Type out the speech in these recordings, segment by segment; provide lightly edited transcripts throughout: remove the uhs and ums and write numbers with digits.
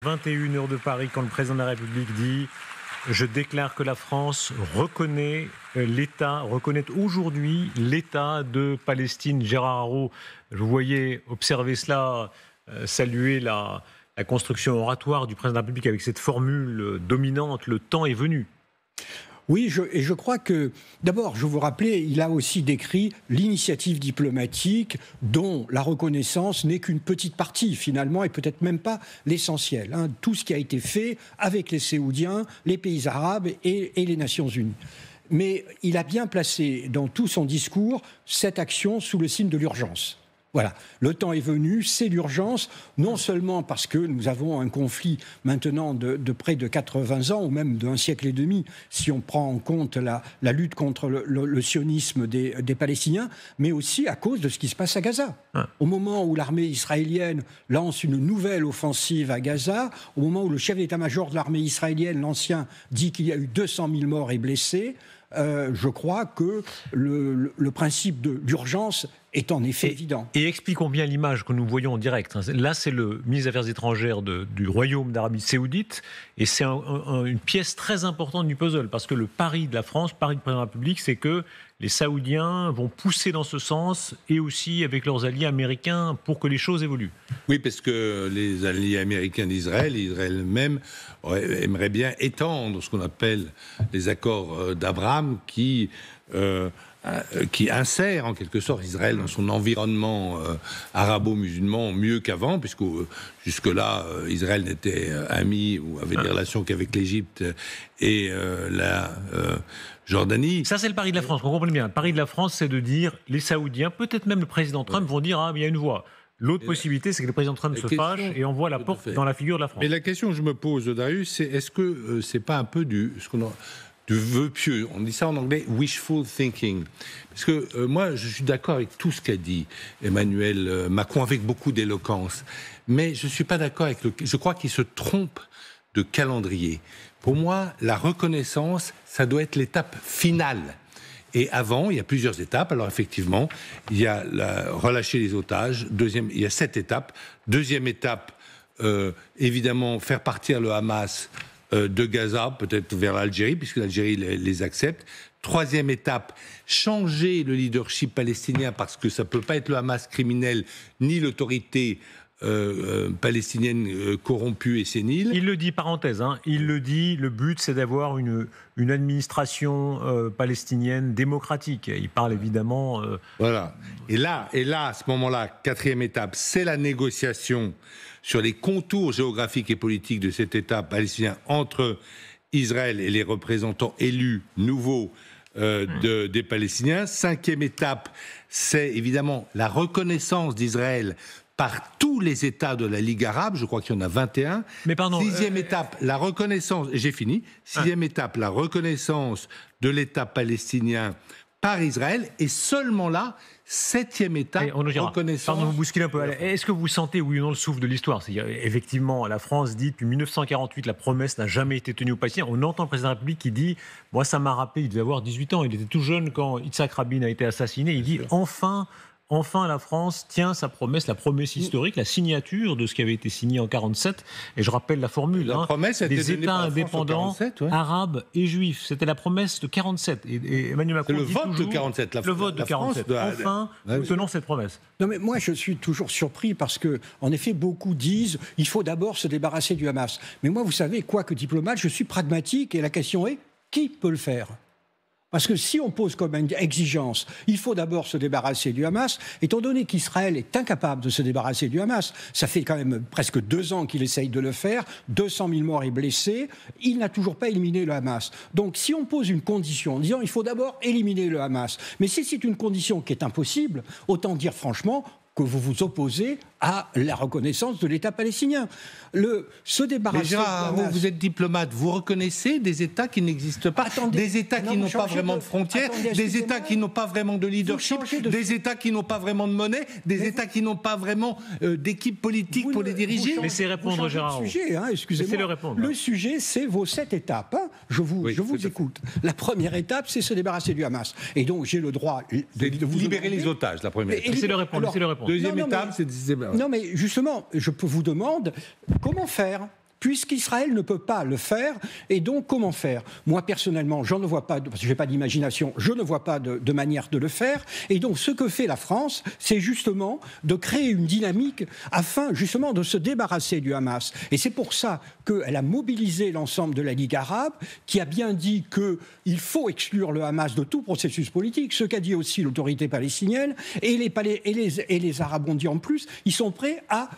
21 heures de Paris, quand le président de la République dit « Je déclare que la France reconnaît aujourd'hui l'État de Palestine ». Gérard Araud, je vous voyais observer cela, saluer la construction oratoire du président de la République avec cette formule dominante « Le temps est venu ». Oui, je crois que, d'abord, je vous rappelais, il a aussi décrit l'initiative diplomatique dont la reconnaissance n'est qu'une petite partie, finalement, et peut-être même pas l'essentiel. Tout ce qui a été fait avec les Saoudiens, les pays arabes et les Nations Unies. Mais il a bien placé dans tout son discours cette action sous le signe de l'urgence. Voilà, le temps est venu, c'est l'urgence, non seulement parce que nous avons un conflit maintenant de près de 80 ans, ou même d'un siècle et demi, si on prend en compte la lutte contre le sionisme des Palestiniens, mais aussi à cause de ce qui se passe à Gaza. Au moment où l'armée israélienne lance une nouvelle offensive à Gaza, au moment où le chef d'état-major de l'armée israélienne, l'ancien, dit qu'il y a eu 200 000 morts et blessés, je crois que le principe de l'urgence est en effet évident. Et expliquons bien l'image que nous voyons en direct. Là, c'est le ministre des Affaires étrangères du Royaume d'Arabie Saoudite, et c'est une pièce très importante du puzzle, parce que le pari de la France, pari du président de la République, c'est que les Saoudiens vont pousser dans ce sens, et aussi avec leurs alliés américains, pour que les choses évoluent. Oui, parce que les alliés américains d'Israël, Israël même, aimerait bien étendre ce qu'on appelle les accords d'Abraham qui insère en quelque sorte Israël dans son environnement arabo-musulman mieux qu'avant, puisque jusque-là, Israël n'était ami ou avait des relations qu'avec l'Égypte et la Jordanie. Ça, c'est le pari de la France, on comprend bien. Le pari de la France, c'est de dire, les Saoudiens, peut-être même le président Trump, vont dire « Ah, mais il y a une voie ». L'autre possibilité, c'est que le président Trump se fâche et envoie la porte dans la figure de la France. Mais la question que je me pose, Darius, c'est est-ce que c'est pas un peu du vœu pieux, on dit ça en anglais, wishful thinking. Parce que moi, je suis d'accord avec tout ce qu'a dit Emmanuel Macron, avec beaucoup d'éloquence. Mais je ne suis pas d'accord avec je crois qu'il se trompe de calendrier. Pour moi, la reconnaissance, ça doit être l'étape finale. Et avant, il y a plusieurs étapes. Alors effectivement, il y a relâcher les otages. Il y a 7 étapes. Deuxième étape, évidemment, faire partir le Hamas de Gaza, peut-être vers l'Algérie, puisque l'Algérie les accepte. Troisième étape, changer le leadership palestinien, parce que ça ne peut pas être le Hamas criminel, ni l'autorité palestinienne corrompue et sénile. Il le dit, parenthèse, il le dit, le but c'est d'avoir une administration palestinienne démocratique. Il parle évidemment... Voilà. Et là, à ce moment-là, quatrième étape, c'est la négociation sur les contours géographiques et politiques de cet État palestinien entre Israël et les représentants élus nouveaux des Palestiniens. Cinquième étape, c'est évidemment la reconnaissance d'Israël par tous les États de la Ligue arabe, je crois qu'il y en a 21. Mais pardon, sixième étape, la reconnaissance, j'ai fini, sixième étape, la reconnaissance de l'État palestinien par Israël, et seulement là, septième étape, reconnaissance... Pardon, vous bousculez un peu. Est-ce que vous sentez, oui ou non, le souffle de l'histoire ? C'est-à-dire, effectivement, la France dit, depuis 1948, la promesse n'a jamais été tenue aux Palestiniens. On entend le président de la République qui dit, moi ça m'a rappelé, il devait avoir 18 ans, il était tout jeune quand Yitzhak Rabin a été assassiné, il dit, Enfin, la France tient sa promesse, la promesse historique, la signature de ce qui avait été signé en 1947. Et je rappelle la formule, des États indépendants arabes et juifs. C'était la promesse de 1947. Et Emmanuel Macron dit toujours... Le vote de 1947. Le vote de 1947. Enfin, nous tenons cette promesse. Non, mais moi, je suis toujours surpris parce que, en effet, beaucoup disent il faut d'abord se débarrasser du Hamas. Mais moi, vous savez, quoique diplomate, je suis pragmatique et la question est qui peut le faire ? Parce que si on pose comme exigence, il faut d'abord se débarrasser du Hamas, étant donné qu'Israël est incapable de se débarrasser du Hamas, ça fait quand même presque 2 ans qu'il essaye de le faire, 200 000 morts et blessés, il n'a toujours pas éliminé le Hamas. Donc si on pose une condition en disant il faut d'abord éliminer le Hamas, mais si c'est une condition qui est impossible, autant dire franchement que vous vous opposez à la reconnaissance de l'État palestinien. Se débarrasser... Mais Gérard, vous êtes diplomate, vous reconnaissez des États qui n'existent pas, des États qui n'ont pas vraiment de frontières, des États qui n'ont pas vraiment de leadership, des États qui n'ont pas vraiment de monnaie, des États qui n'ont pas vraiment d'équipe politique pour les diriger. Laissez répondre, Gérard. Excusez-moi. Le sujet, c'est vos 7 étapes. Je vous écoute. La première étape, c'est se débarrasser du Hamas. Et donc, j'ai le droit de vous libérer les otages, la première. Laissez-le répondre. Deuxième étape, c'est... Non, mais justement, je vous demande comment faire. puisqu'Israël ne peut pas le faire. Et donc, comment faire ? Moi, personnellement, je ne vois pas, parce que je n'ai pas d'imagination, je ne vois pas de manière de le faire. Et donc, ce que fait la France, c'est justement de créer une dynamique afin, justement, de se débarrasser du Hamas. Et c'est pour ça qu'elle a mobilisé l'ensemble de la Ligue arabe, qui a bien dit qu'il faut exclure le Hamas de tout processus politique, ce qu'a dit aussi l'autorité palestinienne, et les Arabes ont dit en plus, ils sont prêts à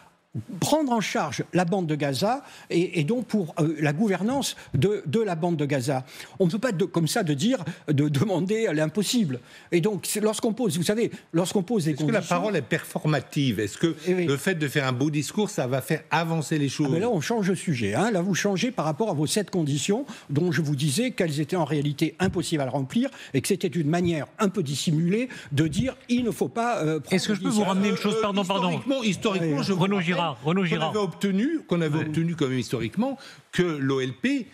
prendre en charge la bande de Gaza et donc pour la gouvernance de la bande de Gaza. On ne peut pas comme ça demander l'impossible. Et donc lorsqu'on pose, vous savez, lorsqu'on pose des conditions... Est-ce que la parole est performative ? Est-ce que le fait de faire un beau discours, ça va faire avancer les choses ? Mais là, on change de sujet. Là, vous changez par rapport à vos 7 conditions dont je vous disais qu'elles étaient en réalité impossibles à remplir et que c'était une manière un peu dissimulée de dire il ne faut pas... Est-ce que je peux vous ramener une chose, pardon. Historiquement, je Renaud Girard. Qu'on avait obtenu quand même historiquement que l'OLP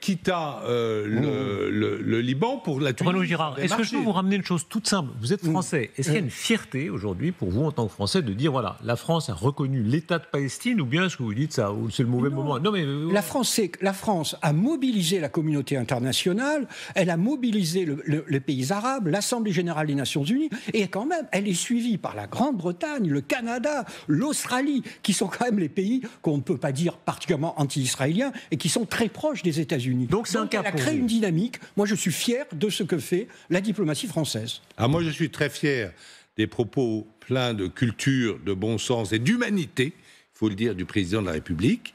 quitta le Liban pour la Tunisie. Renaud Girard, est-ce que je peux vous ramener une chose toute simple ? Vous êtes français. Est-ce qu'il y a une fierté aujourd'hui pour vous en tant que Français de dire voilà, la France a reconnu l'État de Palestine, ou bien est-ce que vous dites ça, ou c'est le mauvais moment ? Non, mais la France a mobilisé la communauté internationale, elle a mobilisé les pays arabes, l'Assemblée générale des Nations Unies, et quand même, elle est suivie par la Grande-Bretagne, le Canada, l'Australie, qui sont quand même les pays qu'on ne peut pas dire particulièrement anti-israéliens et qui sont très proches des États-Unis. Donc c'est un cas elle a créé une dynamique. Moi, je suis fier de ce que fait la diplomatie française. Moi, je suis très fier des propos pleins de culture, de bon sens et d'humanité, il faut le dire, du président de la République.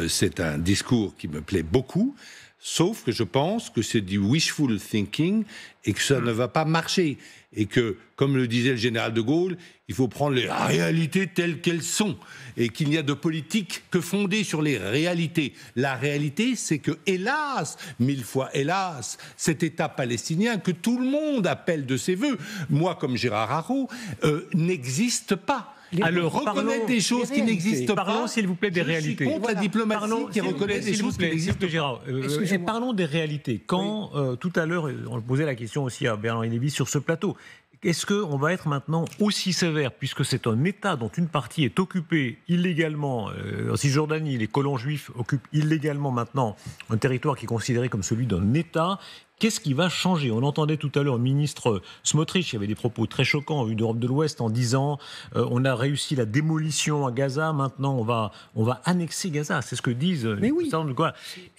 C'est un discours qui me plaît beaucoup, sauf que je pense que c'est du wishful thinking et que ça ne va pas marcher. Et que, comme le disait le général de Gaulle, il faut prendre les réalités telles qu'elles sont. Et qu'il n'y a de politique que fondée sur les réalités. La réalité, c'est que, hélas, 1000 fois hélas, cet État palestinien que tout le monde appelle de ses voeux, moi comme Gérard Haro, n'existe pas. Alors, reconnaître des choses qui n'existent pas. Parlons, s'il vous plaît, des réalités. Je suis contre la diplomatie qui reconnaît des choses qui n'existent pas. Gérard, parlons des réalités. Quand, tout à l'heure, on posait la question aussi à Bernard Lévy sur ce plateau, est-ce qu'on va être maintenant aussi sévère, puisque c'est un État dont une partie est occupée illégalement, en Cisjordanie, les colons juifs occupent illégalement maintenant un territoire qui est considéré comme celui d'un État. Qu'est-ce qui va changer ? On entendait tout à l'heure le ministre Smotrich, qui avait des propos très choquants d'Europe de l'Ouest en disant on a réussi la démolition à Gaza, maintenant on va annexer Gaza. C'est ce que disent. Mais oui.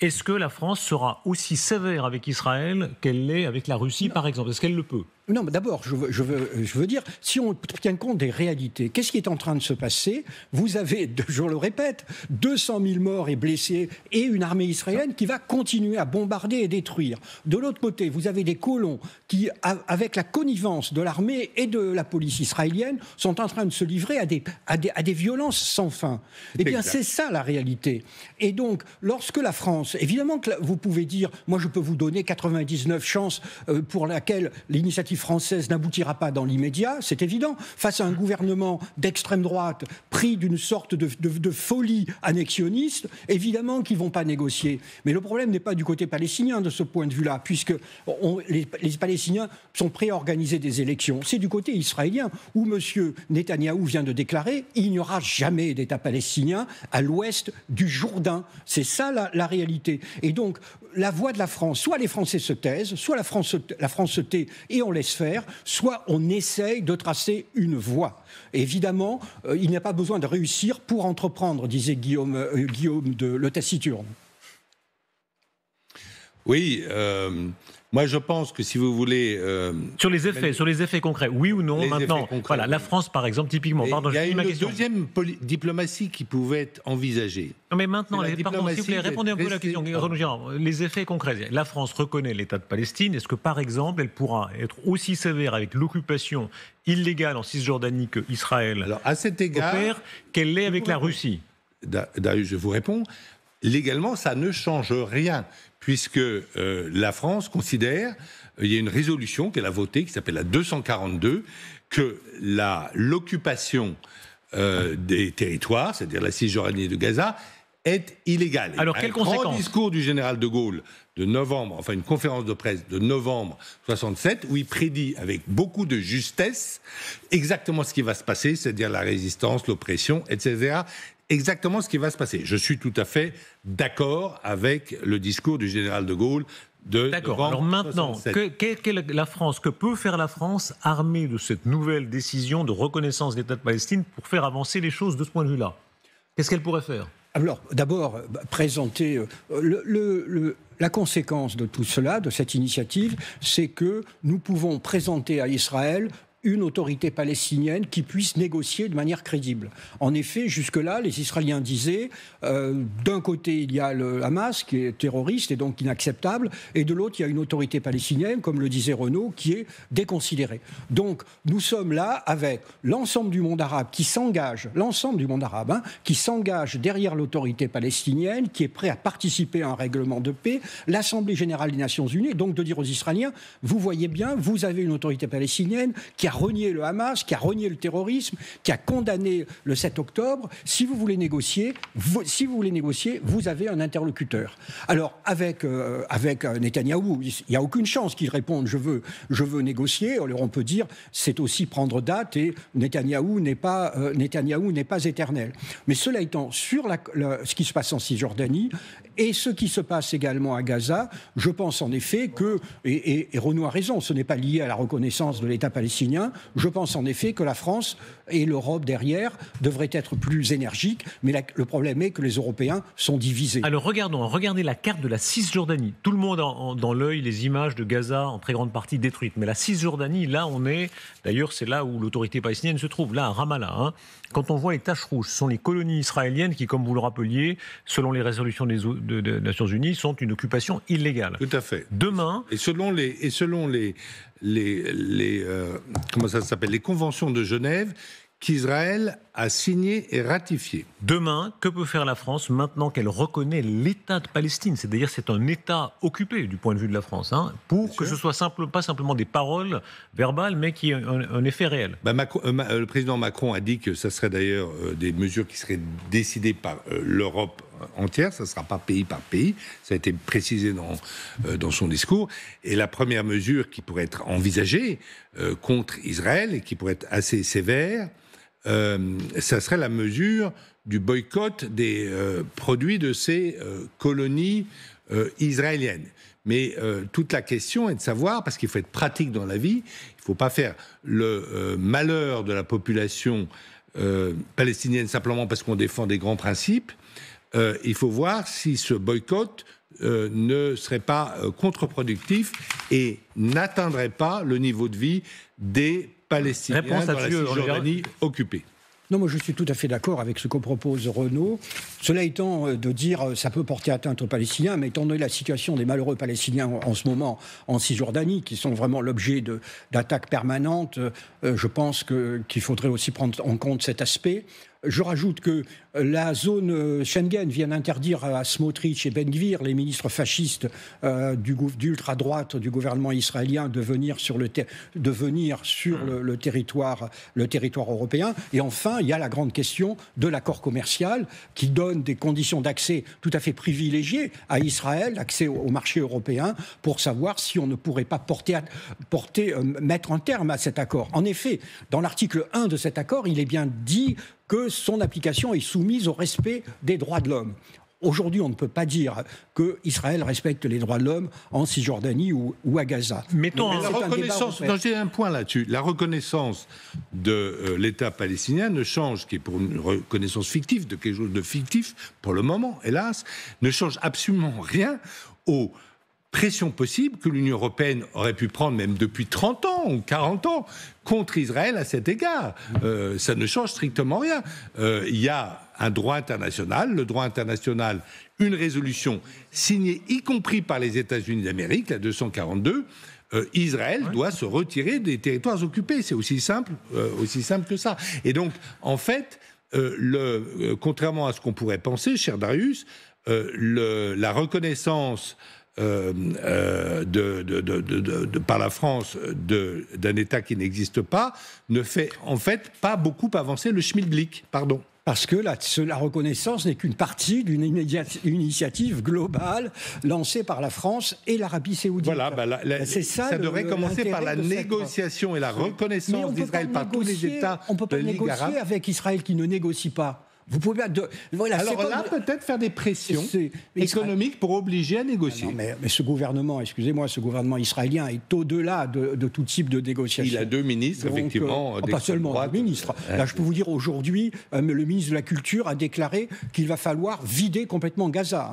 Est-ce que la France sera aussi sévère avec Israël qu'elle l'est avec la Russie, par exemple ? Est-ce qu'elle le peut ? Non, mais d'abord, je veux dire, si on tient compte des réalités, qu'est-ce qui est en train de se passer ? Vous avez, je le répète, 200 000 morts et blessés et une armée israélienne qui va continuer à bombarder et détruire. De l'autre côté, vous avez des colons qui, avec la connivence de l'armée et de la police israélienne, sont en train de se livrer à des violences sans fin. Eh bien, c'est ça la réalité. Et donc, lorsque la France, évidemment que vous pouvez dire, moi je peux vous donner 99 chances pour laquelle l'initiative française n'aboutira pas dans l'immédiat, c'est évident. Face à un gouvernement d'extrême droite pris d'une sorte de folie annexionniste, évidemment qu'ils ne vont pas négocier. Mais le problème n'est pas du côté palestinien de ce point de vue-là, puisque les Palestiniens sont prêts à organiser des élections. C'est du côté israélien, où M. Netanyahou vient de déclarer il n'y aura jamais d'État palestinien à l'ouest du Jourdain. C'est ça la réalité. Et donc, la voix de la France, soit les Français se taisent, soit la France se tait et on laisse faire, soit on essaye de tracer une voie. Et évidemment, il n'y a pas besoin de réussir pour entreprendre, disait Guillaume de Le Taciturne. Oui, moi je pense que si vous voulez... Sur les effets concrets, oui ou non, maintenant, voilà, la France par exemple, typiquement... Il y a une deuxième diplomatie qui pouvait être envisagée. Non mais maintenant, s'il vous plaît, répondez un peu à la question. Les effets concrets. La France reconnaît l'État de Palestine. Est-ce que par exemple, elle pourra être aussi sévère avec l'occupation illégale en Cisjordanie que Israël opère qu'elle l'est avec la Russie ? Darius, je vous réponds. Légalement, ça ne change rien, puisque la France considère, il y a une résolution qu'elle a votée, qui s'appelle la 242, que l'occupation des territoires, c'est-à-dire la Cisjordanie et de Gaza, est illégale. Alors, quelles conséquences ? Un grand discours du général de Gaulle de novembre, enfin une conférence de presse de novembre 67, où il prédit avec beaucoup de justesse exactement ce qui va se passer, c'est-à-dire la résistance, l'oppression, etc., exactement ce qui va se passer. Je suis tout à fait d'accord avec le discours du général de Gaulle. D'accord. Alors maintenant, la France, que peut faire la France armée de cette nouvelle décision de reconnaissance de l'État de Palestine pour faire avancer les choses de ce point de vue-là? Qu'est-ce qu'elle pourrait faire? Alors, d'abord, présenter la conséquence de tout cela, de cette initiative, c'est que nous pouvons présenter à Israël une autorité palestinienne qui puisse négocier de manière crédible. En effet, jusque-là, les Israéliens disaient, d'un côté, il y a le Hamas, qui est terroriste et donc inacceptable, et de l'autre, il y a une autorité palestinienne, comme le disait Renaud, qui est déconsidérée. Donc, nous sommes là avec l'ensemble du monde arabe qui s'engage, qui s'engage derrière l'autorité palestinienne, qui est prêt à participer à un règlement de paix, l'Assemblée générale des Nations unies, donc de dire aux Israéliens, vous voyez bien, vous avez une autorité palestinienne qui a renié le Hamas, qui a renié le terrorisme, qui a condamné le 7 octobre. Si vous voulez négocier, vous avez un interlocuteur. Alors, avec Netanyahou, il n'y a aucune chance qu'il réponde « je veux négocier ». Alors, on peut dire c'est aussi prendre date et Netanyahou n'est pas éternel. Mais cela étant, sur ce qui se passe en Cisjordanie et ce qui se passe également à Gaza, je pense en effet que, et Renaud a raison, ce n'est pas lié à la reconnaissance de l'État palestinien, je pense en effet que la France et l'Europe derrière devraient être plus énergiques, mais le problème est que les Européens sont divisés. Alors regardez la carte de la Cisjordanie. Tout le monde a dans l'œil les images de Gaza en très grande partie détruites, mais la Cisjordanie, là on est, d'ailleurs c'est là où l'autorité palestinienne se trouve, là à Ramallah. Quand on voit les taches rouges, ce sont les colonies israéliennes qui, comme vous le rappeliez, selon les résolutions des Nations Unies, sont une occupation illégale. Tout à fait. Demain... Et selon les comment ça s'appelle, les conventions de Genève qu'Israël a signées et ratifiées. Demain, que peut faire la France maintenant qu'elle reconnaît l'État de Palestine? C'est-à-dire c'est un État occupé du point de vue de la France, pour que ce soit pas simplement des paroles verbales, mais qui aient un effet réel. Le président Macron a dit que ça serait d'ailleurs des mesures qui seraient décidées par l'Europe entière, ça ne sera pas pays par pays, ça a été précisé dans son discours. Et la première mesure qui pourrait être envisagée contre Israël et qui pourrait être assez sévère, ça serait la mesure du boycott des produits de ces colonies israéliennes. Mais toute la question est de savoir, parce qu'il faut être pratique dans la vie, il ne faut pas faire le malheur de la population palestinienne simplement parce qu'on défend des grands principes. Il faut voir si ce boycott ne serait pas contre-productif et n'atteindrait pas le niveau de vie des Palestiniens dans la Cisjordanie occupée. Non, moi je suis tout à fait d'accord avec ce que propose Renaud. Cela étant, de dire ça peut porter atteinte aux Palestiniens, mais étant donné la situation des malheureux Palestiniens en ce moment en Cisjordanie, qui sont vraiment l'objet d'attaques permanentes, je pense qu'il faudrait aussi prendre en compte cet aspect. Je rajoute que la zone Schengen vient d'interdire à Smotrich et Ben Gvir, les ministres fascistes d'ultra-droite du gouvernement israélien, de venir sur le territoire européen. Et enfin, il y a la grande question de l'accord commercial qui donne des conditions d'accès tout à fait privilégiées à Israël, accès au marché européen, pour savoir si on ne pourrait pas mettre un terme à cet accord. En effet, dans l'article 1 de cet accord, il est bien dit que son application est soumise au respect des droits de l'homme. Aujourd'hui, on ne peut pas dire qu'Israël respecte les droits de l'homme en Cisjordanie ou à Gaza. La reconnaissance, j'ai un point là-dessus. La reconnaissance de l'État palestinien ne change, qui est pour une reconnaissance fictive, de quelque chose de fictif, pour le moment, hélas, ne change absolument rien aux pression possible que l'Union européenne aurait pu prendre même depuis 30 ans ou 40 ans contre Israël à cet égard. Ça ne change strictement rien. Il y a un droit international, le droit international, une résolution signée y compris par les États-Unis d'Amérique, la 242, Israël doit se retirer des territoires occupés. C'est aussi simple que ça. Et donc, en fait, contrairement à ce qu'on pourrait penser, cher Darius, la reconnaissance par la France d'un État qui n'existe pas ne fait en fait pas beaucoup avancer le schmilblick, pardon. Parce que la reconnaissance n'est qu'une partie d'une initiative globale lancée par la France et l'Arabie saoudite. Voilà, ça devrait commencer par la négociation et la reconnaissance d'Israël par tous les États. On ne peut pas négocier avec Israël qui ne négocie pas. Vous pouvez pas voilà. Alors là, peut-être faire des pressions économiques pour obliger à négocier. Non, mais ce gouvernement, excusez-moi, ce gouvernement israélien est au-delà de tout type de négociation. Il a 2 ministres, donc, effectivement. Pas seulement 2 ministres. Là, je peux vous dire, aujourd'hui, le ministre de la Culture a déclaré qu'il va falloir vider complètement Gaza.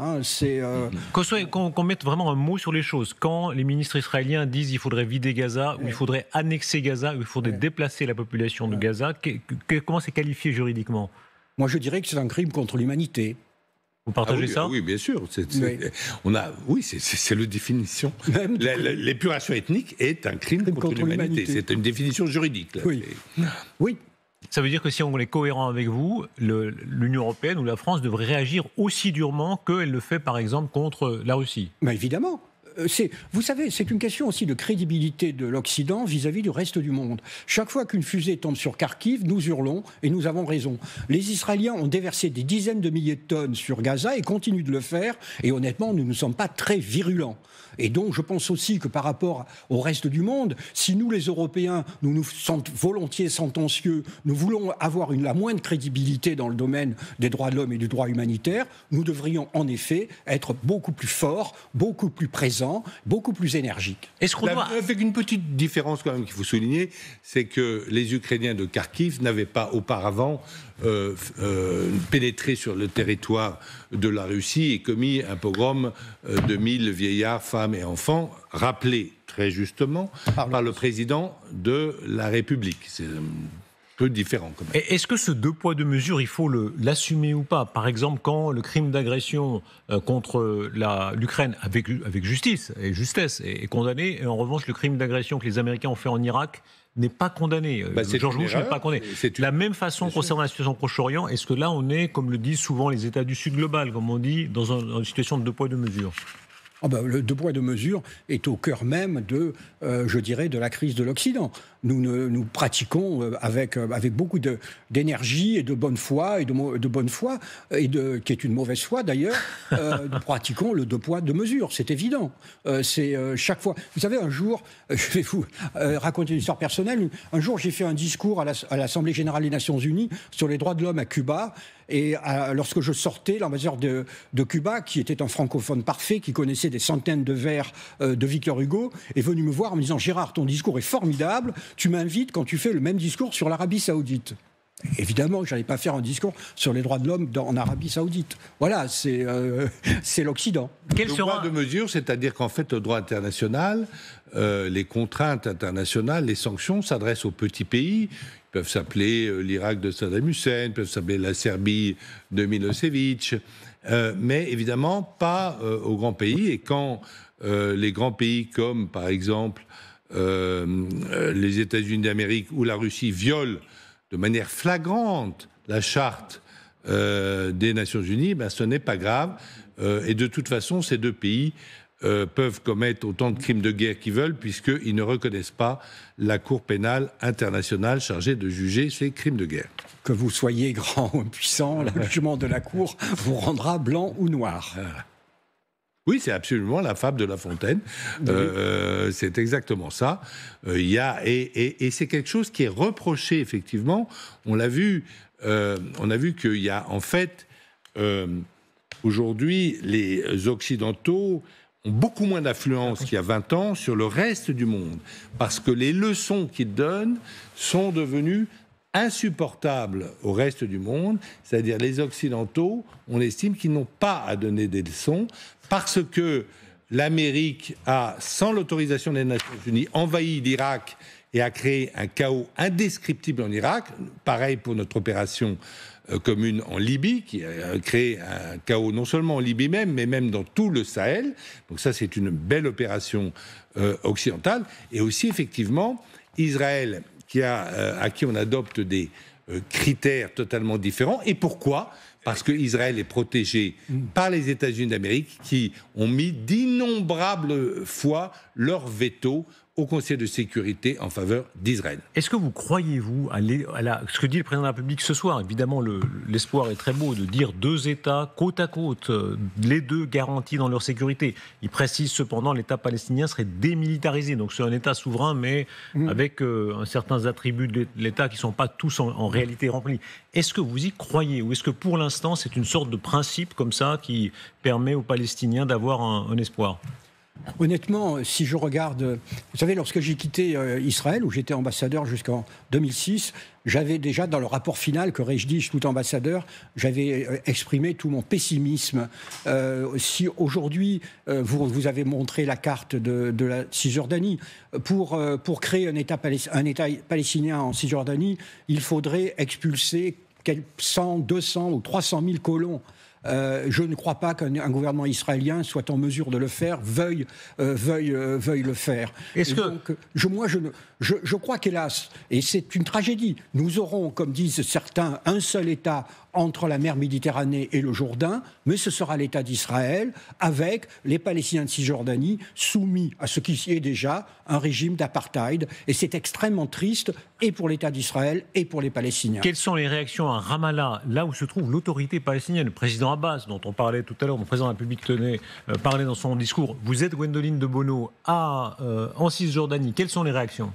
Qu'on mette vraiment un mot sur les choses. Quand les ministres israéliens disent qu'il faudrait vider Gaza, ou il faudrait annexer Gaza, ou il faudrait déplacer la population de Gaza, comment c'est qualifié juridiquement ? Moi, je dirais que c'est un crime contre l'humanité. Vous partagez ça ? Oui, bien sûr. C'est la définition. L'épuration ethnique est un crime contre l'humanité. C'est une définition juridique. Là. Oui. Ça veut dire que si on est cohérent avec vous, l'Union européenne ou la France devrait réagir aussi durement qu'elle le fait, par exemple, contre la Russie. Mais évidemment. Vous savez, c'est une question aussi de crédibilité de l'Occident vis-à-vis du reste du monde. Chaque fois qu'une fusée tombe sur Kharkiv, nous hurlons et nous avons raison. Les Israéliens ont déversé des dizaines de milliers de tonnes sur Gaza et continuent de le faire. Et honnêtement, nous ne sommes pas très virulents. Et donc, je pense aussi que par rapport au reste du monde, si nous, les Européens, nous sommes volontiers sentencieux, nous voulons avoir la moindre crédibilité dans le domaine des droits de l'homme et du droit humanitaire, nous devrions en effet être beaucoup plus forts, beaucoup plus présents, beaucoup plus énergiques. Avec une petite différence quand même qu'il faut souligner, c'est que les Ukrainiens de Kharkiv n'avaient pas auparavant pénétré sur le territoire de la Russie et commis un pogrom de 1000 vieillards, femmes et enfants, rappelés très justement par le président de la République. C'est un peu différent quand même. Est-ce que ce 2 poids 2 mesures, il faut l'assumer ou pas ? Par exemple, quand le crime d'agression contre l'Ukraine, avec justice et justesse, est condamné, et en revanche, le crime d'agression que les Américains ont fait en Irak n'est pas condamné. George Bush n'est pas condamné. De la même façon concernant la situation au Proche-Orient, est-ce que là on est, comme le disent souvent les États du Sud global, comme on dit, dans une situation de 2 poids 2 mesures ? Le 2 poids 2 mesures est au cœur même je dirais, de la crise de l'Occident. Nous pratiquons avec beaucoup d'énergie et de bonne foi, qui est une mauvaise foi d'ailleurs, nous pratiquons le 2 poids 2 mesures, c'est évident. Chaque fois. Vous savez, un jour, je vais vous raconter une histoire personnelle, un jour j'ai fait un discours à l'Assemblée générale des Nations Unies sur les droits de l'homme à Cuba, et lorsque je sortais, l'ambassadeur de Cuba, qui était un francophone parfait, qui connaissait des centaines de vers de Victor Hugo, est venu me voir en me disant « Gérard, ton discours est formidable, tu m'invites quand tu fais le même discours sur l'Arabie Saoudite ». Évidemment, je n'allais pas faire un discours sur les droits de l'homme en Arabie Saoudite. Voilà, c'est l'Occident. Le droit de mesure, c'est-à-dire qu'en fait, le droit international, les contraintes internationales, les sanctions s'adressent aux petits pays. Ils peuvent s'appeler l'Irak de Saddam Hussein, peuvent s'appeler la Serbie de Milosevic, mais évidemment pas aux grands pays. Et quand les grands pays comme, par exemple, les États-Unis d'Amérique ou la Russie violent de manière flagrante la charte des Nations Unies, ce n'est pas grave. Et de toute façon, ces 2 pays peuvent commettre autant de crimes de guerre qu'ils veulent, puisqu'ils ne reconnaissent pas la Cour pénale internationale chargée de juger ces crimes de guerre. Que vous soyez grand ou puissant, le jugement de la Cour vous rendra blanc ou noir. Oui, c'est absolument la fable de La Fontaine. C'est exactement ça. Et c'est quelque chose qui est reproché, effectivement. On a vu qu'il y a, en fait, aujourd'hui, les Occidentaux ont beaucoup moins d'influence qu'il y a 20 ans sur le reste du monde, parce que les leçons qu'ils donnent sont devenues insupportables au reste du monde, c'est-à-dire les Occidentaux, on estime qu'ils n'ont pas à donner des leçons, parce que l'Amérique a, sans l'autorisation des Nations Unies, envahi l'Irak et a créé un chaos indescriptible en Irak. Pareil pour notre opération commune en Libye, qui a créé un chaos non seulement en Libye même, mais même dans tout le Sahel. Donc ça, c'est une belle opération occidentale. Et aussi, effectivement, Israël, à qui on adopte des critères totalement différents. Et pourquoi ? Parce qu'Israël est protégé par les États-Unis d'Amérique, qui ont mis d'innombrables fois leur veto au Conseil de sécurité en faveur d'Israël. Est-ce que vous croyez, vous, ce que dit le président de la République ce soir? Évidemment, l'espoir est très beau de dire 2 États côte à côte, les deux garantis dans leur sécurité. Il précise cependant l'État palestinien serait démilitarisé, donc c'est un État souverain, mais avec certains attributs de l'État qui ne sont pas tous en réalité remplis. Est-ce que vous y croyez, ou est-ce que pour l'instant c'est une sorte de principe comme ça qui permet aux Palestiniens d'avoir un espoir? Honnêtement, si je regarde... Vous savez, lorsque j'ai quitté Israël, où j'étais ambassadeur jusqu'en 2006, j'avais déjà, dans le rapport final que rédige tout ambassadeur, j'avais exprimé tout mon pessimisme. Si aujourd'hui, vous avez montré la carte de la Cisjordanie, pour créer un État palestinien en Cisjordanie, il faudrait expulser 100, 200 ou 300 000 colons. Je ne crois pas qu'un gouvernement israélien soit en mesure de le faire, veuille le faire. Je crois qu'hélas, et c'est une tragédie, nous aurons, comme disent certains, un seul État entre la mer Méditerranée et le Jourdain, mais ce sera l'État d'Israël, avec les Palestiniens de Cisjordanie soumis à ce qui est déjà un régime d'apartheid. Et c'est extrêmement triste, et pour l'État d'Israël, et pour les Palestiniens. Quelles sont les réactions à Ramallah, là où se trouve l'autorité palestinienne? Le président Abbas, dont on parlait tout à l'heure, le président de la République parlait dans son discours. Vous êtes, Gwendoline de Bono, en Cisjordanie. Quelles sont les réactions?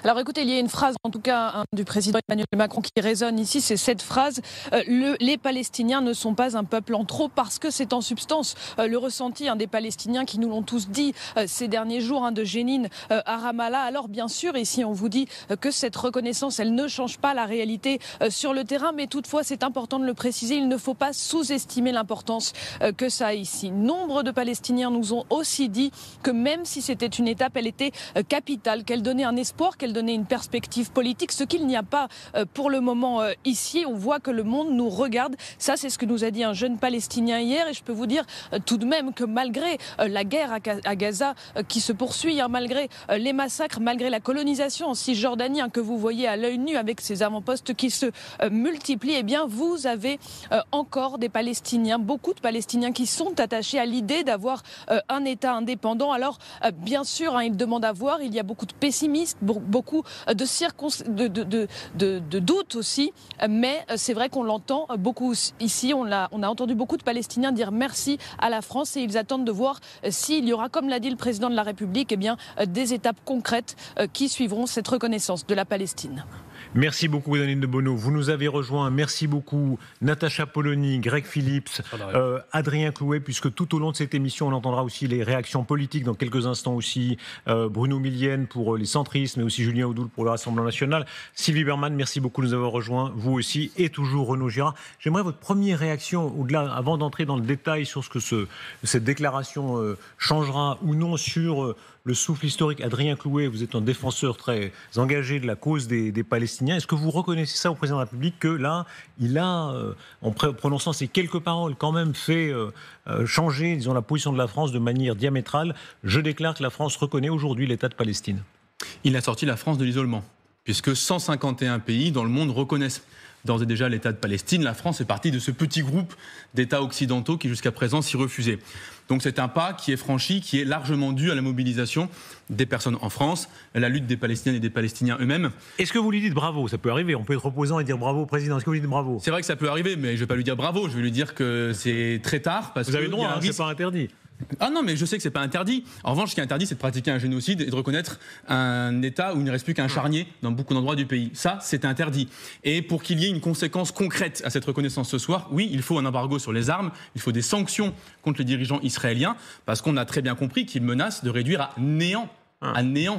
Alors écoutez, il y a une phrase, en tout cas, du président Emmanuel Macron qui résonne ici, c'est cette phrase les Palestiniens ne sont pas un peuple en trop, parce que c'est en substance le ressenti des Palestiniens qui nous l'ont tous dit ces derniers jours, de Jénine à Ramallah. Alors bien sûr, ici on vous dit que cette reconnaissance, elle ne change pas la réalité sur le terrain, mais toutefois c'est important de le préciser, il ne faut pas sous-estimer l'importance que ça a ici. Nombre de Palestiniens nous ont aussi dit que même si c'était une étape, elle était capitale, qu'elle donnait un espoir, qu'elle donner une perspective politique, ce qu'il n'y a pas pour le moment ici. On voit que le monde nous regarde. Ça, c'est ce que nous a dit un jeune Palestinien hier. Et je peux vous dire tout de même que malgré la guerre à Gaza qui se poursuit, malgré les massacres, malgré la colonisation en Cisjordanie que vous voyez à l'œil nu avec ces avant-postes qui se multiplient, eh bien, vous avez encore des Palestiniens, beaucoup de Palestiniens qui sont attachés à l'idée d'avoir un État indépendant. Alors, bien sûr, ils demandent à voir. Il y a beaucoup de pessimistes, beaucoup de doutes aussi, mais c'est vrai qu'on l'entend beaucoup ici. On a entendu beaucoup de Palestiniens dire merci à la France et ils attendent de voir s'il y aura, comme l'a dit le président de la République, des étapes concrètes qui suivront cette reconnaissance de la Palestine. Merci beaucoup, Gwendoline de Bono. Vous nous avez rejoints. Merci beaucoup, Natacha Polony, Greg Phillips, Adrien Clouet, puisque tout au long de cette émission, on entendra aussi les réactions politiques dans quelques instants aussi. Bruno Millienne pour les centristes, mais aussi Julien Audoul pour le Rassemblement national. Sylvie Berman, merci beaucoup de nous avoir rejoints, vous aussi, et toujours Renaud Girard. J'aimerais votre première réaction, au-delà, avant d'entrer dans le détail sur ce que cette déclaration changera ou non sur le souffle historique. Adrien Clouet, vous êtes un défenseur très engagé de la cause des Palestiniens. Est-ce que vous reconnaissez ça au président de la République, que là, il a, en prononçant ces quelques paroles, quand même fait changer, disons, la position de la France de manière diamétrale? Je déclare que la France reconnaît aujourd'hui l'État de Palestine. Il a sorti la France de l'isolement, puisque 151 pays dans le monde reconnaissent d'ores et déjà l'État de Palestine. La France est partie de ce petit groupe d'États occidentaux qui jusqu'à présent s'y refusaient. Donc c'est un pas qui est franchi, qui est largement dû à la mobilisation des personnes en France, à la lutte des Palestiniennes et des Palestiniens eux-mêmes. Est-ce que vous lui dites bravo? Ça peut arriver, on peut être opposant et dire bravo au président. Est-ce que vous lui dites bravo? C'est vrai que ça peut arriver, mais je ne vais pas lui dire bravo, je vais lui dire que c'est très tard. Parce vous avez le droit, c'est pas interdit. Ah non, mais je sais que c'est pas interdit. En revanche, ce qui est interdit, c'est de pratiquer un génocide et de reconnaître un État où il ne reste plus qu'un charnier dans beaucoup d'endroits du pays. Ça, c'est interdit. Et pour qu'il y ait une conséquence concrète à cette reconnaissance ce soir, oui, il faut un embargo sur les armes, il faut des sanctions contre les dirigeants israéliens, parce qu'on a très bien compris qu'ils menacent de réduire à néant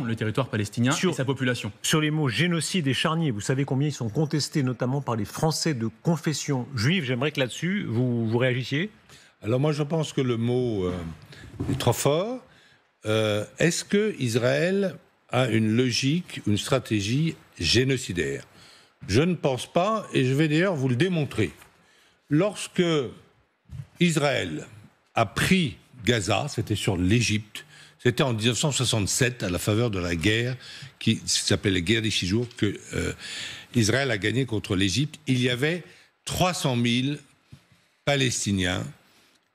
le territoire palestinien et sa population. Sur les mots génocide et charnier, vous savez combien ils sont contestés, notamment par les Français de confession juive. J'aimerais que là-dessus, vous réagissiez. Alors moi, je pense que le mot est trop fort. Est-ce que Israël a une logique, une stratégie génocidaire? Je ne pense pas, et je vais d'ailleurs vous le démontrer. Lorsque Israël a pris Gaza, c'était sur l'Égypte, c'était en 1967, à la faveur de la guerre qui s'appelait la guerre des 6 jours, que Israël a gagné contre l'Égypte. Il y avait 300 000 Palestiniens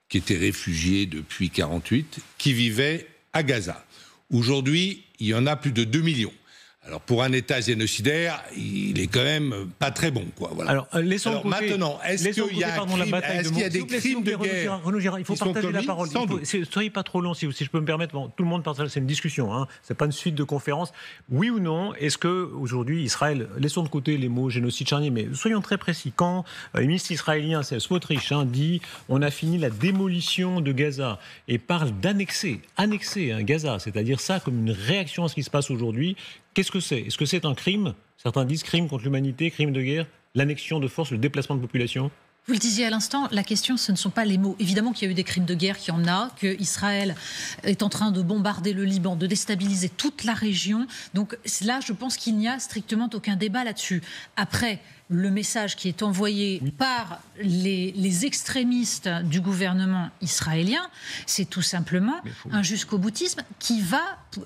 qui étaient réfugiés depuis 1948, qui vivaient à Gaza. Aujourd'hui, il y en a plus de 2 millions. Alors pour un État génocidaire, il est quand même pas très bon, quoi. Voilà. Alors laissons de côté, maintenant, est-ce qu'il y a des crimes de guerre? Renaud Girard, il faut partager la parole. Soyez pas trop long, si je peux me permettre. Bon, tout le monde partage. C'est une discussion. Hein. C'est pas une suite de conférences. Oui ou non? Est-ce que aujourd'hui Israël, laissons de côté les mots génocide charnier, mais soyons très précis. Quand le ministre israélien, c'est Smotrich, dit on a fini la démolition de Gaza et parle d'annexer Gaza, c'est-à-dire ça comme une réaction à ce qui se passe aujourd'hui. Qu'est-ce que c'est? Est-ce que c'est un crime? Certains disent crime contre l'humanité, crime de guerre, l'annexion de force, le déplacement de population. Vous le disiez à l'instant, la question, ce ne sont pas les mots. Évidemment qu'il y a eu des crimes de guerre, qu'il y en a, qu'Israël est en train de bombarder le Liban, de déstabiliser toute la région. Donc là, je pense qu'il n'y a strictement aucun débat là-dessus. Après, le message qui est envoyé par les extrémistes du gouvernement israélien, c'est tout simplement un jusqu'au-boutisme qui va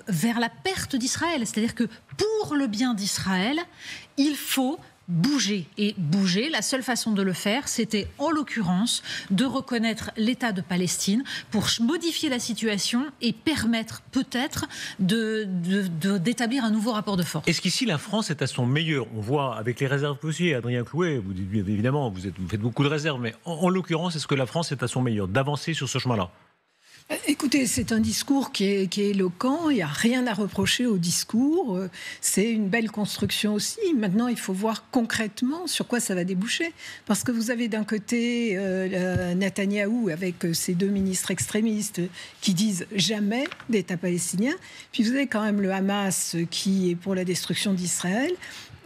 vers la perte d'Israël. C'est-à-dire que pour le bien d'Israël, il faut bouger. Et bouger, la seule façon de le faire, c'était en l'occurrence de reconnaître l'État de Palestine pour modifier la situation et permettre peut-être d'établir un nouveau rapport de force. Est-ce qu'ici la France est à son meilleur? On voit avec les réserves possibles, Adrien Clouet, vous dites évidemment, vous faites beaucoup de réserves, mais en l'occurrence, est-ce que la France est à son meilleur d'avancer sur ce chemin-là? Écoutez, c'est un discours qui est éloquent, il n'y a rien à reprocher au discours, c'est une belle construction aussi. Maintenant, il faut voir concrètement sur quoi ça va déboucher. Parce que vous avez d'un côté Netanyahou avec ses 2 ministres extrémistes qui disent jamais d'État palestinien, puis vous avez quand même le Hamas qui est pour la destruction d'Israël.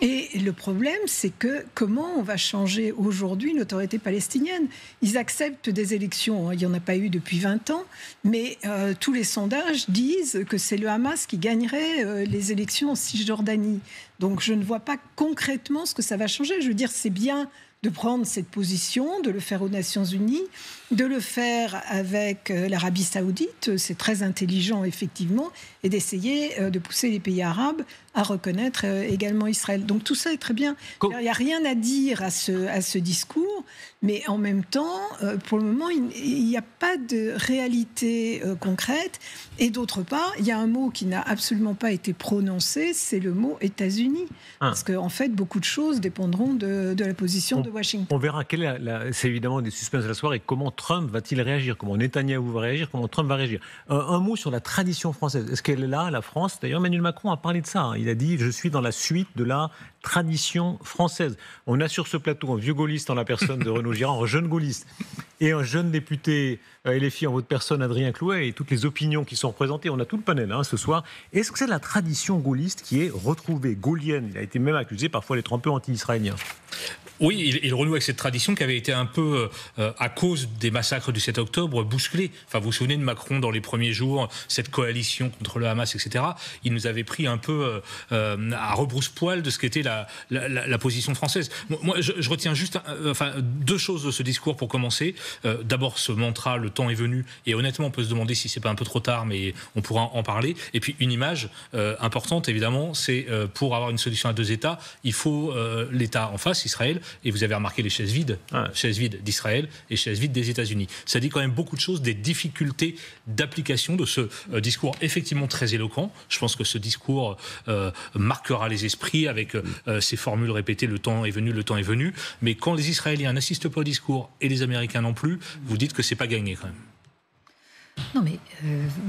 Et le problème, c'est que comment on va changer aujourd'hui l'autorité palestinienne? Ils acceptent des élections, il n'y en a pas eu depuis 20 ans, mais tous les sondages disent que c'est le Hamas qui gagnerait les élections en Cisjordanie. Donc je ne vois pas concrètement ce que ça va changer. Je veux dire, c'est bien de prendre cette position, de le faire aux Nations Unies, de le faire avec l'Arabie Saoudite, c'est très intelligent effectivement, et d'essayer de pousser les pays arabes à reconnaître également Israël. Donc tout ça est très bien. Il n'y a rien à dire à ce discours, mais en même temps, pour le moment, il n'y a pas de réalité concrète. Et d'autre part, il y a un mot qui n'a absolument pas été prononcé, c'est le mot États-Unis. Parce qu'en fait, beaucoup de choses dépendront de la position de Washington. On verra c'est évidemment des suspens de la soirée. Comment Trump va-t-il réagir? Comment Netanyahou va réagir? Comment Trump va réagir? Un mot sur la tradition française. Est-ce qu'elle est là, la France? D'ailleurs, Emmanuel Macron a parlé de ça. Il a dit « Je suis dans la suite de la tradition française ». On a sur ce plateau un vieux gaulliste en la personne de Renaud Girard, un jeune gaulliste, et un jeune député LFI en votre personne, Adrien Clouet, et toutes les opinions qui sont représentées. On a tout le panel ce soir. Est-ce que c'est la tradition gaulliste qui est retrouvée, gaulienne? Il a été même accusé parfois d'être un peu anti-israélien. Oui, il renoue avec cette tradition qui avait été un peu, à cause des massacres du 7 octobre, bousculée. Enfin, vous vous souvenez de Macron dans les premiers jours, cette coalition contre le Hamas, etc. Il nous avait pris un peu à rebrousse-poil de ce qu'était la position française. Moi, je retiens juste 2 choses de ce discours pour commencer. D'abord, ce mantra, le temps est venu, et honnêtement, on peut se demander si c'est pas un peu trop tard, mais on pourra en parler. Et puis, une image importante, évidemment, c'est pour avoir une solution à 2 États, il faut l'État en face, Israël. Et vous avez remarqué les chaises vides d'Israël et chaises vides des États-Unis. Ça dit quand même beaucoup de choses, des difficultés d'application de ce discours effectivement très éloquent. Je pense que ce discours marquera les esprits avec ces formules répétées, le temps est venu. Mais quand les Israéliens n'assistent pas au discours et les Américains non plus, vous dites que c'est pas gagné quand même. Non, mais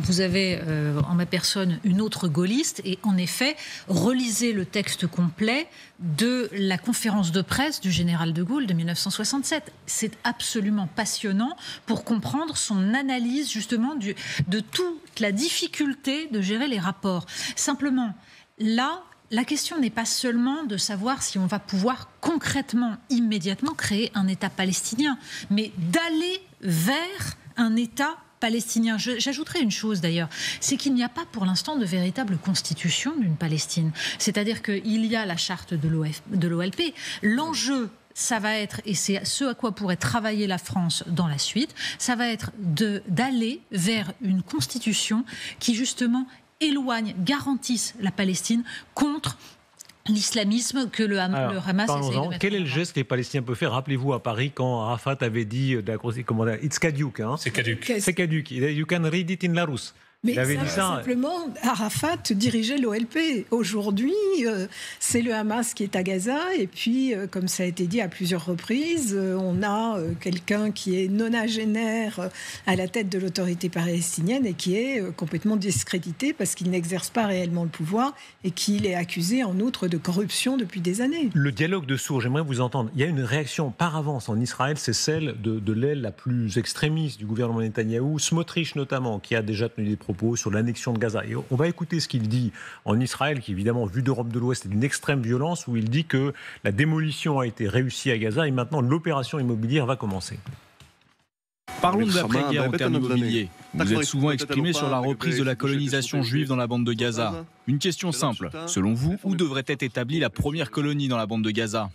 vous avez en ma personne une autre gaulliste, et en effet, relisez le texte complet de la conférence de presse du général de Gaulle de 1967. C'est absolument passionnant pour comprendre son analyse justement de toute la difficulté de gérer les rapports. Simplement, là, la question n'est pas seulement de savoir si on va pouvoir concrètement, immédiatement créer un État palestinien, mais d'aller vers un État palestinien. J'ajouterai une chose d'ailleurs, c'est qu'il n'y a pas pour l'instant de véritable constitution d'une Palestine. C'est-à-dire qu'il y a la charte de l'OLP. L'enjeu, ça va être, et c'est ce à quoi pourrait travailler la France dans la suite, ça va être d'aller vers une constitution qui justement garantisse la Palestine contre l'islamisme que le Hamas essaie de mettre. Quel est le geste que les Palestiniens peuvent faire? Rappelez-vous à Paris quand Arafat avait dit, it's caduc. C'est caduc. C'est caduc. You can read it in Larousse. Mais avait dit ça. Simplement, Arafat dirigeait l'OLP. Aujourd'hui, c'est le Hamas qui est à Gaza. Et puis, comme ça a été dit à plusieurs reprises, on a quelqu'un qui est nonagénaire à la tête de l'autorité palestinienne et qui est complètement discrédité parce qu'il n'exerce pas réellement le pouvoir et qu'il est accusé en outre de corruption depuis des années. Le dialogue de sourds, j'aimerais vous entendre. Il y a une réaction par avance en Israël, c'est celle de l'aile la plus extrémiste du gouvernement Netanyahou, Smotrich notamment, qui a déjà tenu des propos sur l'annexion de Gaza. Et on va écouter ce qu'il dit en Israël, qui évidemment, vu d'Europe de l'Ouest, est d'une extrême violence, où il dit que la démolition a été réussie à Gaza et maintenant l'opération immobilière va commencer. Parlons de l'après-guerre en termes immobiliers. Vous êtes souvent exprimé sur la reprise de la colonisation juive dans la bande de Gaza. Une question simple. Selon vous, où devrait être établie la première colonie dans la bande de Gaza ?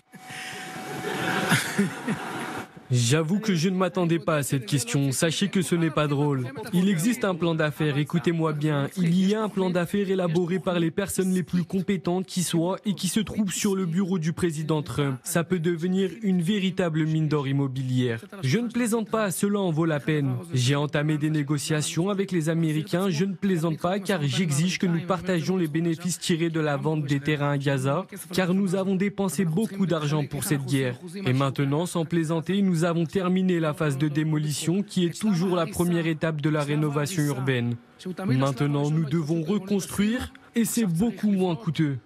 J'avoue que je ne m'attendais pas à cette question. Sachez que ce n'est pas drôle. Il existe un plan d'affaires, écoutez-moi bien. Il y a un plan d'affaires élaboré par les personnes les plus compétentes qui soient et qui se trouvent sur le bureau du président Trump. Ça peut devenir une véritable mine d'or immobilière. Je ne plaisante pas, cela en vaut la peine. J'ai entamé des négociations avec les Américains. Je ne plaisante pas car j'exige que nous partagions les bénéfices tirés de la vente des terrains à Gaza, car nous avons dépensé beaucoup d'argent pour cette guerre. Et maintenant, sans plaisanter, nous avons terminé la phase de démolition qui est toujours la première étape de la rénovation urbaine. Maintenant, nous devons reconstruire et c'est beaucoup moins coûteux.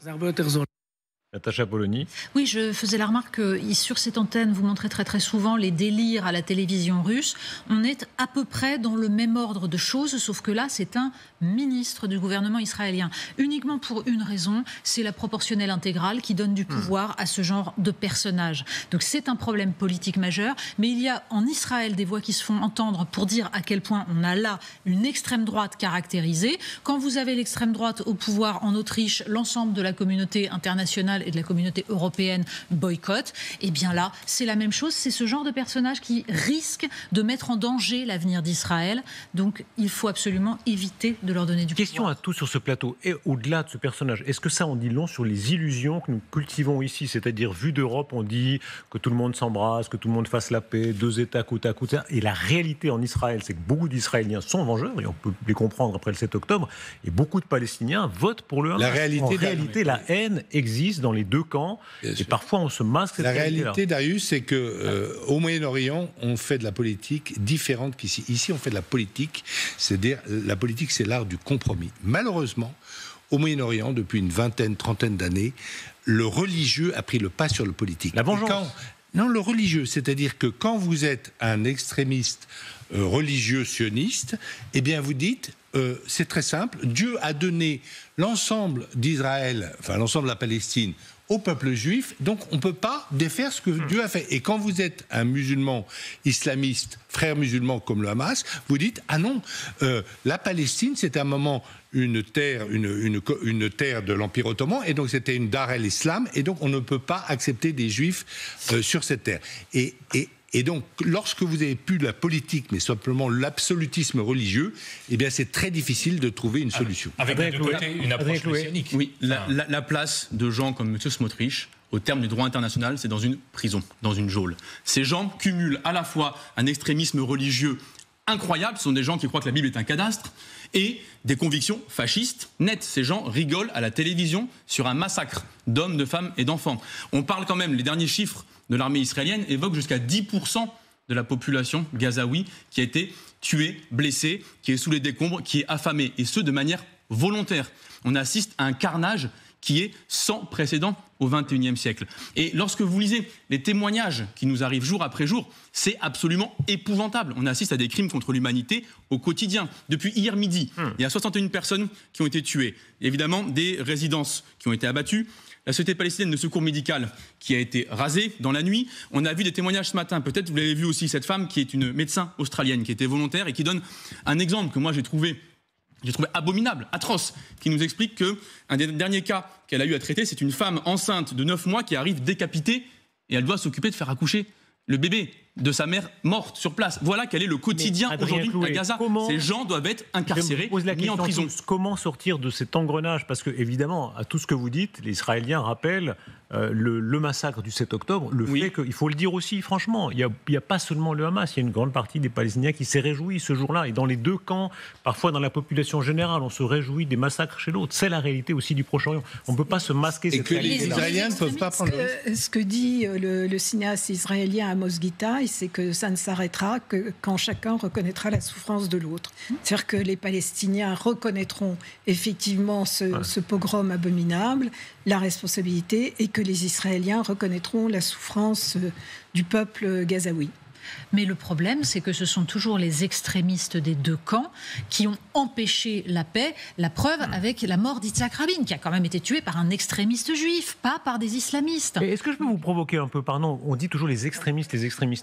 Natacha Polony. Oui, je faisais la remarque que sur cette antenne, vous montrez très souvent les délires à la télévision russe. On est à peu près dans le même ordre de choses, sauf que là, c'est un ministre du gouvernement israélien. Uniquement pour une raison, c'est la proportionnelle intégrale qui donne du pouvoir à ce genre de personnage. Donc c'est un problème politique majeur, mais il y a en Israël des voix qui se font entendre pour dire à quel point on a là une extrême droite caractérisée. Quand vous avez l'extrême droite au pouvoir en Autriche, l'ensemble de la communauté internationale et de la communauté européenne boycott, et bien là, c'est la même chose. C'est ce genre de personnage qui risque de mettre en danger l'avenir d'Israël. Donc, il faut absolument éviter de leur donner du pouvoir. Question à tous sur ce plateau. Et au-delà de ce personnage, est-ce que ça en dit long sur les illusions que nous cultivons ici ? C'est-à-dire, vu d'Europe, on dit que tout le monde s'embrasse, que tout le monde fasse la paix, 2 États côte à côte. Et la réalité en Israël, c'est que beaucoup d'Israéliens sont vengeurs, et on peut les comprendre après le 7 octobre, et beaucoup de Palestiniens votent pour le Hamas. En réalité, la haine existe dans les deux camps, et parfois on se masque. La réalité, Darius, c'est que au Moyen-Orient, on fait de la politique différente qu'ici. Ici, on fait de la politique, c'est-à-dire la politique, c'est l'art du compromis. Malheureusement, au Moyen-Orient, depuis une vingtaine, trentaine d'années, le religieux a pris le pas sur le politique. La vengeance. Non, le religieux, c'est-à-dire que quand vous êtes un extrémiste religieux sioniste, eh bien vous dites, c'est très simple, Dieu a donné l'ensemble d'Israël, enfin l'ensemble de la Palestine, au peuple juif, donc on ne peut pas défaire ce que Dieu a fait. Et quand vous êtes un musulman islamiste, frère musulman comme le Hamas, vous dites, ah non, la Palestine, c'était un moment une terre de l'Empire ottoman, et donc c'était une Dar el-Islam, et donc on ne peut pas accepter des juifs sur cette terre. Et donc, lorsque vous n'avez plus de la politique, mais simplement l'absolutisme religieux, eh bien, c'est très difficile de trouver une solution. Avec de côté une approche messianique. Oui, la place de gens comme M. Smotrich, au terme du droit international, c'est dans une prison, dans une geôle. Ces gens cumulent à la fois un extrémisme religieux incroyable, ce sont des gens qui croient que la Bible est un cadastre, et des convictions fascistes nettes. Ces gens rigolent à la télévision sur un massacre d'hommes, de femmes et d'enfants. On parle quand même, les derniers chiffres de l'armée israélienne évoquent jusqu'à 10% de la population gazaoui qui a été tuée, blessée, qui est sous les décombres, qui est affamée, et ce de manière volontaire. On assiste à un carnage qui est sans précédent au XXIe siècle. Et lorsque vous lisez les témoignages qui nous arrivent jour après jour, c'est absolument épouvantable. On assiste à des crimes contre l'humanité au quotidien. Depuis hier midi, il y a 61 personnes qui ont été tuées. Évidemment, des résidences qui ont été abattues. La Société palestinienne de secours médical qui a été rasée dans la nuit. On a vu des témoignages ce matin, peut-être vous l'avez vu aussi, cette femme qui est une médecin australienne, qui était volontaire et qui donne un exemple que moi j'ai trouvé abominable, atroce, qui nous explique qu'un des derniers cas qu'elle a eu à traiter, c'est une femme enceinte de 9 mois qui arrive décapitée et elle doit s'occuper de faire accoucher le bébé. de sa mère morte sur place. Voilà quel est le quotidien aujourd'hui à Gaza. Ces gens doivent être incarcérés, mis en prison. Comment sortir de cet engrenage? Parce que, évidemment, à tout ce que vous dites, les Israéliens rappellent le massacre du 7 octobre, fait qu'il faut le dire aussi, franchement, il n'y a pas seulement le Hamas, il y a une grande partie des Palestiniens qui s'est réjouie ce jour-là. Et dans les deux camps, parfois dans la population générale, on se réjouit des massacres chez l'autre. C'est la réalité aussi du Proche-Orient. On ne peut pas se masquer cette réalité. Les Israéliens ne peuvent pas prendre ce que dit le cinéaste israélien Amos Gitaï, c'est que ça ne s'arrêtera que quand chacun reconnaîtra la souffrance de l'autre. C'est-à-dire que les Palestiniens reconnaîtront effectivement ce pogrom abominable, la responsabilité, et que les Israéliens reconnaîtront la souffrance du peuple gazaoui. Mais le problème, c'est que ce sont toujours les extrémistes des deux camps qui ont empêché la paix. La preuve avec la mort d'Yitzhak Rabin, qui a quand même été tué par un extrémiste juif, pas par des islamistes. Est-ce que je peux vous provoquer un peu? Pardon, on dit toujours les extrémistes,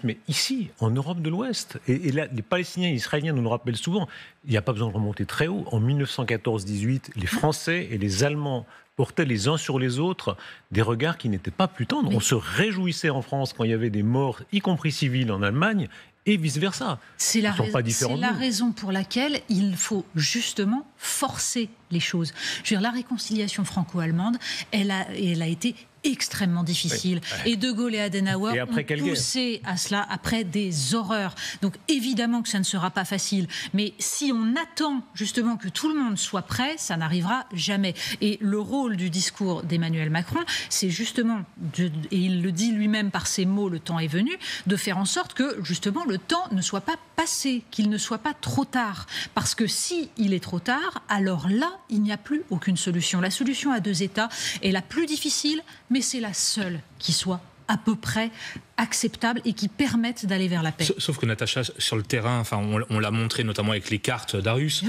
mais ici, en Europe de l'Ouest, et là, les Palestiniens et les Israéliens nous le rappellent souvent, il n'y a pas besoin de remonter très haut. En 1914-18, les Français et les Allemands portaient les uns sur les autres des regards qui n'étaient pas plus tendres. On se réjouissait en France quand il y avait des morts, y compris civils en Allemagne, et vice-versa. C'est la raison pour laquelle il faut justement forcer les choses. Je veux dire, la réconciliation franco-allemande, elle a été extrêmement difficile. Oui. Et De Gaulle et Adenauer ont poussé à cela après des horreurs. Donc évidemment que ça ne sera pas facile. Mais si on attend justement que tout le monde soit prêt, ça n'arrivera jamais. Et le rôle du discours d'Emmanuel Macron, c'est justement, et il le dit lui-même par ses mots, le temps est venu, de faire en sorte que justement le temps ne soit pas passé, qu'il ne soit pas trop tard. Parce que si il est trop tard, alors là, il n'y a plus aucune solution. La solution à deux États est la plus difficile, mais c'est la seule qui soit à peu près acceptable et qui permette d'aller vers la paix. Sauf que Natacha, sur le terrain, enfin, on l'a montré notamment avec les cartes d'Arius,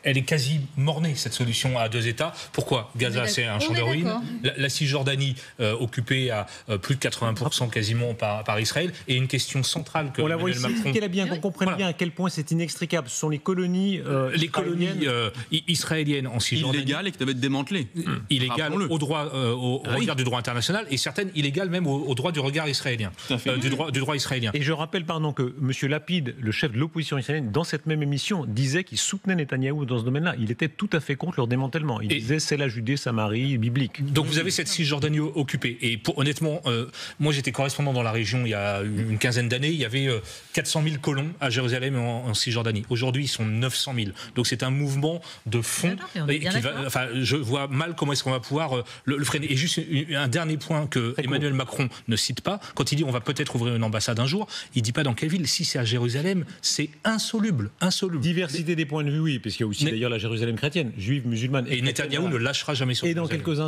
elle est quasi mornée, cette solution à deux États. Pourquoi? Gaza, c'est un champ de ruines. La Cisjordanie, occupée à plus de 80% quasiment par Israël. Et une question centrale que Emmanuel Macron... qu'on comprenne bien à quel point c'est inextricable. Ce sont les colonies israéliennes en Cisjordanie. Illégales et qui doivent être démantelées. Illégales au regard du droit international, et certaines illégales même au droit du regard israélien. Du droit israélien. Et je rappelle, que M. Lapid, le chef de l'opposition israélienne, dans cette même émission, disait qu'il soutenait Netanyahou dans ce domaine-là. Il était tout à fait contre leur démantèlement. Il disait c'est la Judée, Samarie, biblique. Donc vous avez cette Cisjordanie occupée. Et honnêtement, moi j'étais correspondant dans la région il y a une quinzaine d'années. Il y avait 400 000 colons à Jérusalem et en Cisjordanie. Aujourd'hui, ils sont 900 000. Donc c'est un mouvement de fond. Je vois mal comment est-ce qu'on va pouvoir le freiner. Et juste un dernier point que Emmanuel Macron ne cite pas. Quand il dit on va peut-être ouvrir une ambassade un jour, il ne dit pas dans quelle ville. Si c'est à Jérusalem, c'est insoluble. Diversité des points de vue, oui, parce qu'il y a aussi d'ailleurs la Jérusalem chrétienne, juive, musulmane. Et Netanyahou ne lâchera jamais son. Et dans quelques instants.